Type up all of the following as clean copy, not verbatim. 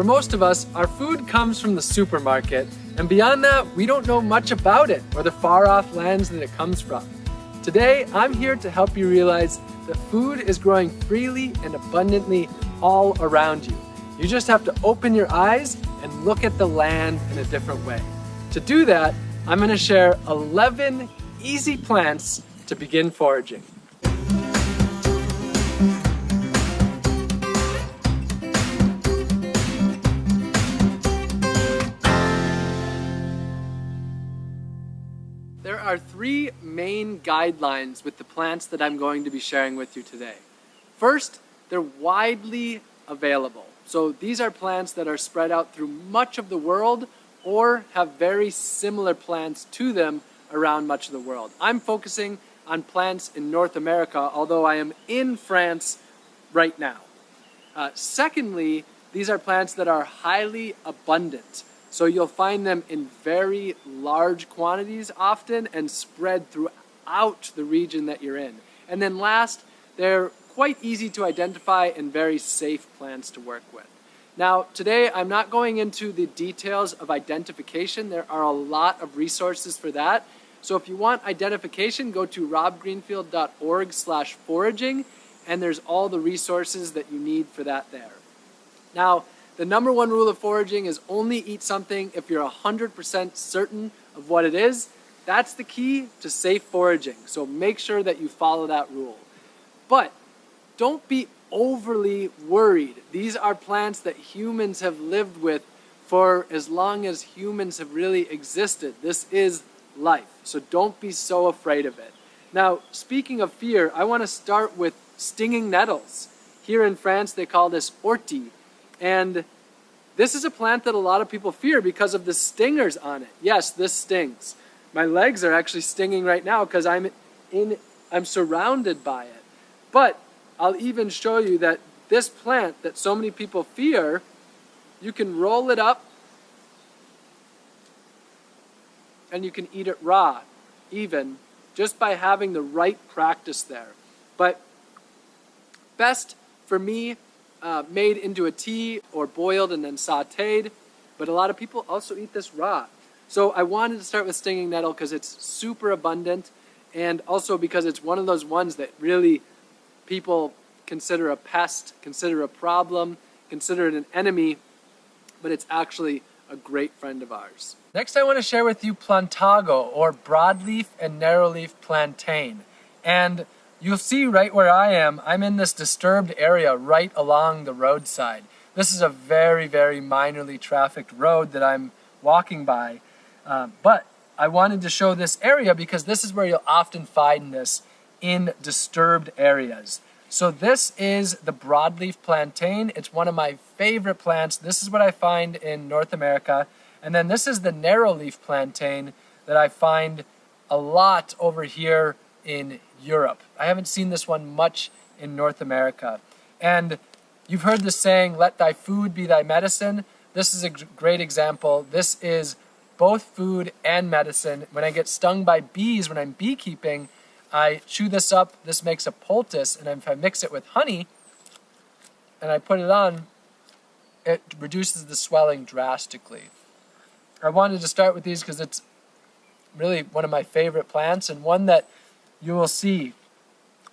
For most of us, our food comes from the supermarket, and beyond that, we don't know much about it or the far-off lands that it comes from. Today, I'm here to help you realize that food is growing freely and abundantly all around you. You just have to open your eyes and look at the land in a different way. To do that, I'm going to share 11 easy plants to begin foraging. There are three main guidelines with the plants that I'm going to be sharing with you today. First, they're widely available. So these are plants that are spread out through much of the world or have very similar plants to them around much of the world. I'm focusing on plants in North America, although I am in France right now. Secondly, these are plants that are highly abundant. So you'll find them in very large quantities often and spread throughout the region that you're in. And then last, they're quite easy to identify and very safe plants to work with. Now, today I'm not going into the details of identification. There are a lot of resources for that. So if you want identification, go to robgreenfield.org/foraging, and there's all the resources that you need for that there. Now, the number one rule of foraging is only eat something if you're 100% certain of what it is. That's the key to safe foraging, so make sure that you follow that rule. But don't be overly worried. These are plants that humans have lived with for as long as humans have really existed. This is life, so don't be so afraid of it. Now, speaking of fear, I want to start with stinging nettles. Here in France, they call this ortie. And this is a plant that a lot of people fear because of the stingers on it. Yes, this stings. My legs are actually stinging right now because I'm surrounded by it. But I'll even show you that this plant that so many people fear, you can roll it up and you can eat it raw, even just by having the right practice there. But best for me, made into a tea or boiled and then sauteed, but a lot of people also eat this raw. So I wanted to start with stinging nettle because it's super abundant, and also because it's one of those ones that really people consider a pest, consider a problem, consider it an enemy, but it's actually a great friend of ours. Next, I want to share with you plantago, or broadleaf and narrowleaf plantain. And you'll see right where I am, I'm in this disturbed area right along the roadside. This is a very, very minorly trafficked road that I'm walking by. But I wanted to show this area because this is where you'll often find this in disturbed areas. So this is the broadleaf plantain. It's one of my favorite plants. This is what I find in North America. And then this is the narrowleaf plantain that I find a lot over here in Europe. I haven't seen this one much in North America. And you've heard the saying, let thy food be thy medicine. This is a great example. This is both food and medicine. When I get stung by bees, when I'm beekeeping, I chew this up. This makes a poultice, and if I mix it with honey and I put it on, it reduces the swelling drastically. I wanted to start with these because it's really one of my favorite plants, and one that you will see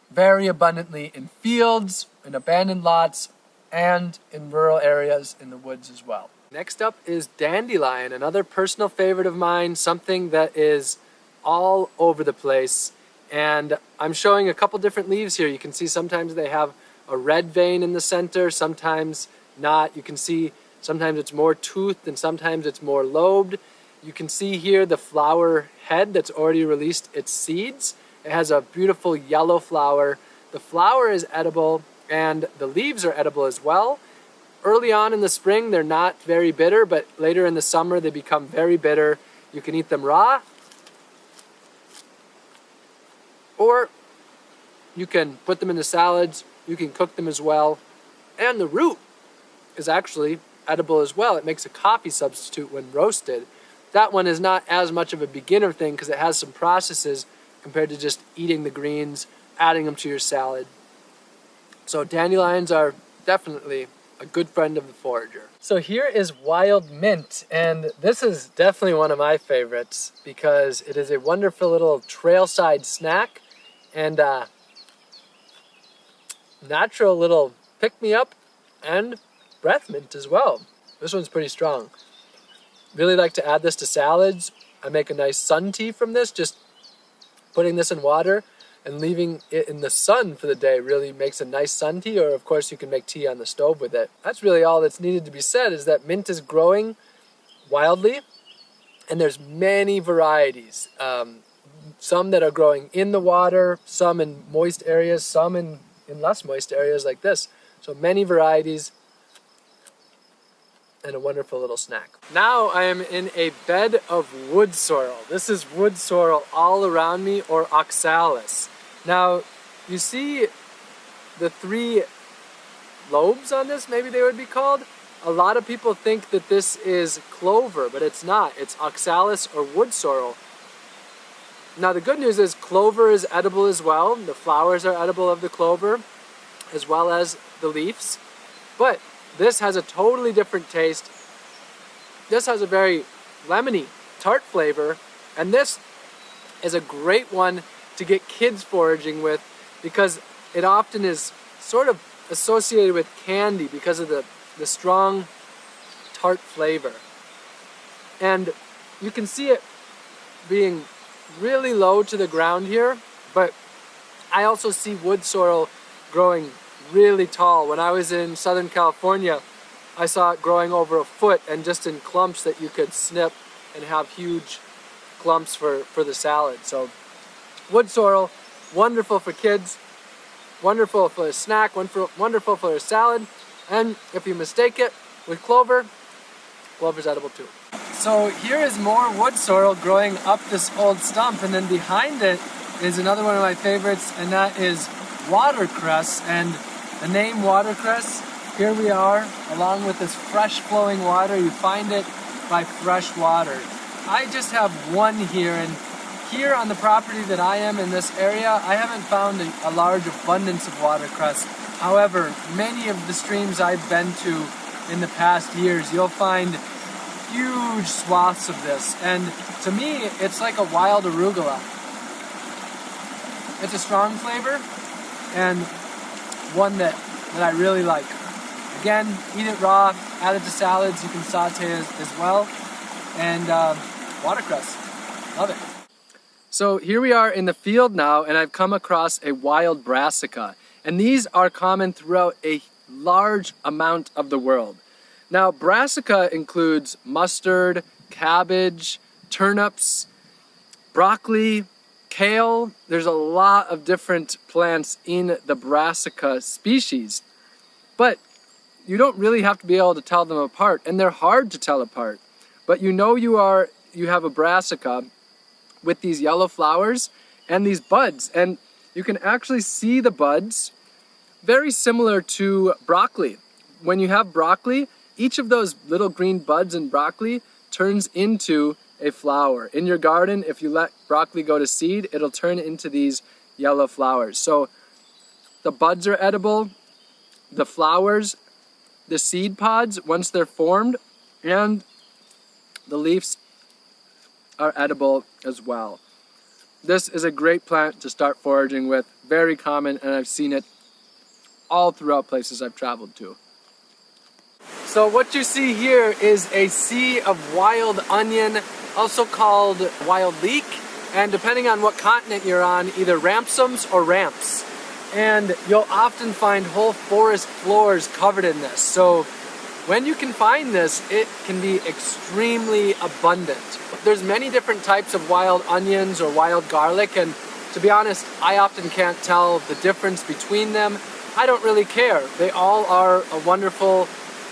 very abundantly in fields, in abandoned lots, and in rural areas in the woods as well. Next up is dandelion, another personal favorite of mine, something that is all over the place. And I'm showing a couple different leaves here. You can see sometimes they have a red vein in the center, sometimes not. You can see sometimes it's more toothed and sometimes it's more lobed. You can see here the flower head that's already released its seeds. It has a beautiful yellow flower. The flower is edible and the leaves are edible as well. Early on in the spring, they're not very bitter, but later in the summer, they become very bitter. You can eat them raw, or you can put them into salads. You can cook them as well. And the root is actually edible as well. It makes a coffee substitute when roasted. That one is not as much of a beginner thing because it has some processes compared to just eating the greens, adding them to your salad. So dandelions are definitely a good friend of the forager. So here is wild mint, and this is definitely one of my favorites because it is a wonderful little trailside snack and natural little pick-me-up and breath mint as well. This one's pretty strong. Really like to add this to salads. I make a nice sun tea from this, just putting this in water and leaving it in the sun for the day really makes a nice sun tea, or of course you can make tea on the stove with it. That's really all that's needed to be said, is that mint is growing wildly and there's many varieties. Some that are growing in the water, some in moist areas, some in less moist areas like this. So many varieties and a wonderful little snack. Now I am in a bed of wood sorrel. This is wood sorrel all around me, or oxalis. Now you see the three lobes on this, maybe they would be called. A lot of people think that this is clover, but it's not. It's oxalis or wood sorrel. Now the good news is clover is edible as well. The flowers are edible of the clover, as well as the leaves. But this has a totally different taste. This has a very lemony, tart flavor, and this is a great one to get kids foraging with because it often is sort of associated with candy because of the strong tart flavor. And you can see it being really low to the ground here, but I also see wood sorrel growing really tall. When I was in Southern California, I saw it growing over a foot and just in clumps that you could snip and have huge clumps for the salad. So wood sorrel, wonderful for kids, wonderful for a snack, wonderful for a salad, and if you mistake it with clover, clover's edible too. So here is more wood sorrel growing up this old stump, and then behind it is another one of my favorites, and that is watercress. And the name watercress, here we are, along with this fresh flowing water. You find it by fresh water. I just have one here, and here on the property that I am in this area, I haven't found a large abundance of watercress. However, many of the streams I've been to in the past years, you'll find huge swaths of this. And to me, it's like a wild arugula. It's a strong flavor and one that I really like. Again, eat it raw, add it to salads, you can saute as well. And watercress, love it. So here we are in the field now, and I've come across a wild brassica. And these are common throughout a large amount of the world. Now, brassica includes mustard, cabbage, turnips, broccoli, kale. There's a lot of different plants in the brassica species, but you don't really have to be able to tell them apart, and they're hard to tell apart. But you know you have a brassica with these yellow flowers and these buds, and you can actually see the buds, very similar to broccoli. When you have broccoli, each of those little green buds in broccoli turns into a flower. In your garden, if you let broccoli go to seed, it'll turn into these yellow flowers. So the buds are edible, the flowers, the seed pods, once they're formed, and the leaves are edible as well. This is a great plant to start foraging with, very common, and I've seen it all throughout places I've traveled to. So what you see here is a sea of wild onion, also called wild leek, and depending on what continent you're on, either ramsons or ramps. And you'll often find whole forest floors covered in this. So when you can find this, it can be extremely abundant. There's many different types of wild onions or wild garlic, and to be honest, I often can't tell the difference between them. I don't really care. They all are a wonderful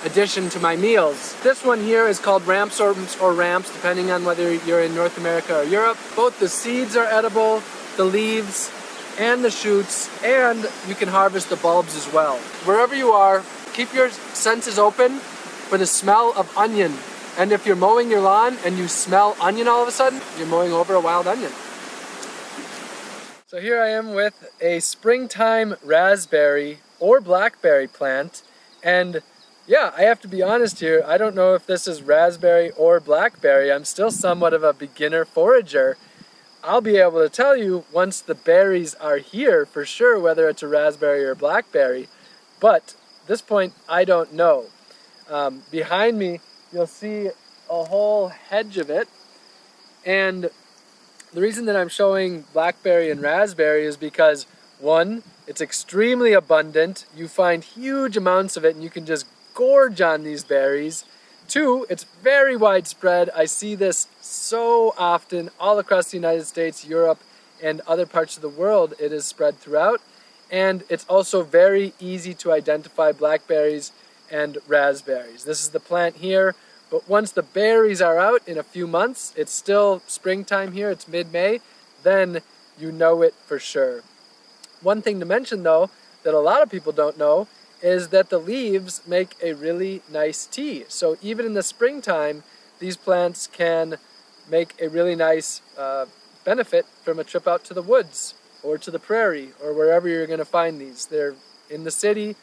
addition to my meals. This one here is called ramsons or ramps, depending on whether you're in North America or Europe. Both the seeds are edible, the leaves, and the shoots, and you can harvest the bulbs as well. Wherever you are, keep your senses open for the smell of onion. And if you're mowing your lawn and you smell onion all of a sudden, you're mowing over a wild onion. So here I am with a springtime raspberry or blackberry plant, and yeah, I have to be honest here. I don't know if this is raspberry or blackberry. I'm still somewhat of a beginner forager. I'll be able to tell you once the berries are here for sure whether it's a raspberry or blackberry. But at this point, I don't know. Behind me, you'll see a whole hedge of it. And the reason that I'm showing blackberry and raspberry is because, one, it's extremely abundant. You find huge amounts of it and you can just gorge on these berries. Two, it's very widespread. I see this so often all across the United States, Europe, and other parts of the world. It is spread throughout. And it's also very easy to identify blackberries and raspberries. This is the plant here, but once the berries are out in a few months, it's still springtime here, it's mid-May, then you know it for sure. One thing to mention though, that a lot of people don't know, is that the leaves make a really nice tea. So even in the springtime, these plants can make a really nice benefit from a trip out to the woods or to the prairie or wherever you're going to find these. They're in the city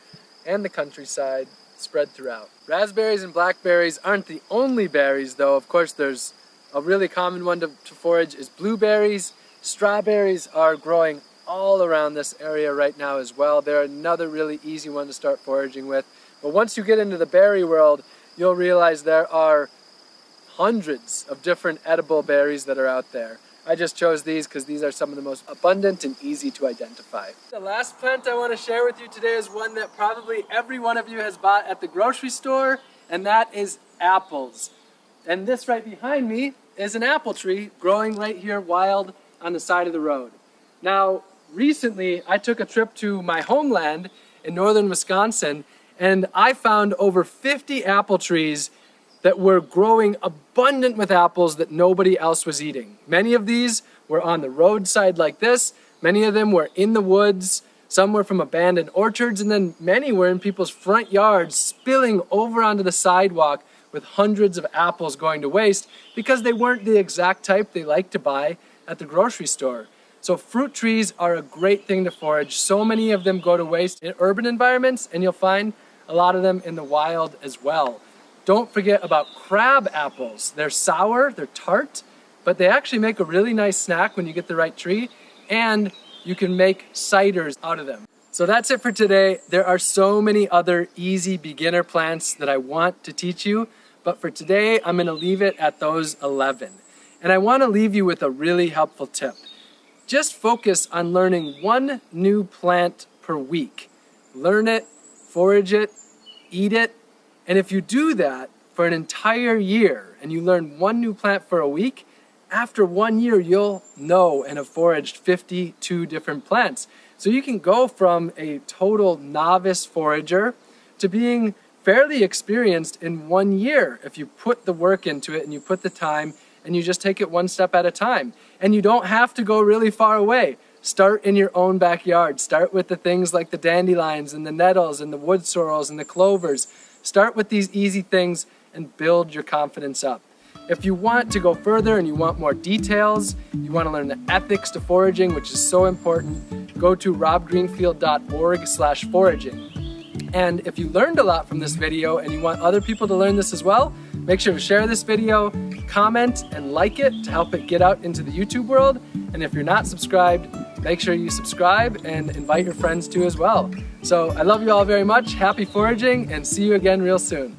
and the countryside, spread throughout. Raspberries and blackberries aren't the only berries though. Of course, there's a really common one to forage is blueberries. Strawberries are growing all around this area right now as well. They're another really easy one to start foraging with. But once you get into the berry world, you'll realize there are hundreds of different edible berries that are out there. I just chose these because these are some of the most abundant and easy to identify. The last plant I want to share with you today is one that probably every one of you has bought at the grocery store, and that is apples. And this right behind me is an apple tree growing right here wild on the side of the road. Now, recently I took a trip to my homeland in northern Wisconsin, and I found over 50 apple trees that were growing abundant with apples that nobody else was eating. Many of these were on the roadside like this. Many of them were in the woods. Some were from abandoned orchards, and then many were in people's front yards spilling over onto the sidewalk with hundreds of apples going to waste because they weren't the exact type they like to buy at the grocery store. So fruit trees are a great thing to forage. So many of them go to waste in urban environments, and you'll find a lot of them in the wild as well. Don't forget about crab apples. They're sour, they're tart, but they actually make a really nice snack when you get the right tree, and you can make ciders out of them. So that's it for today. There are so many other easy beginner plants that I want to teach you, but for today, I'm gonna leave it at those 11. And I wanna leave you with a really helpful tip. Just focus on learning one new plant per week. Learn it, forage it, eat it, and if you do that for an entire year and you learn one new plant for a week, after 1 year you'll know and have foraged 52 different plants. So you can go from a total novice forager to being fairly experienced in 1 year if you put the work into it and you put the time and you just take it one step at a time. And you don't have to go really far away. Start in your own backyard. Start with the things like the dandelions and the nettles and the wood sorrels and the clovers. Start with these easy things and build your confidence up. If you want to go further and you want more details, you want to learn the ethics to foraging, which is so important, go to robgreenfield.org/foraging. And if you learned a lot from this video and you want other people to learn this as well, make sure to share this video, comment and like it to help it get out into the YouTube world. And if you're not subscribed, make sure you subscribe and invite your friends to as well. So I love you all very much. Happy foraging and see you again real soon.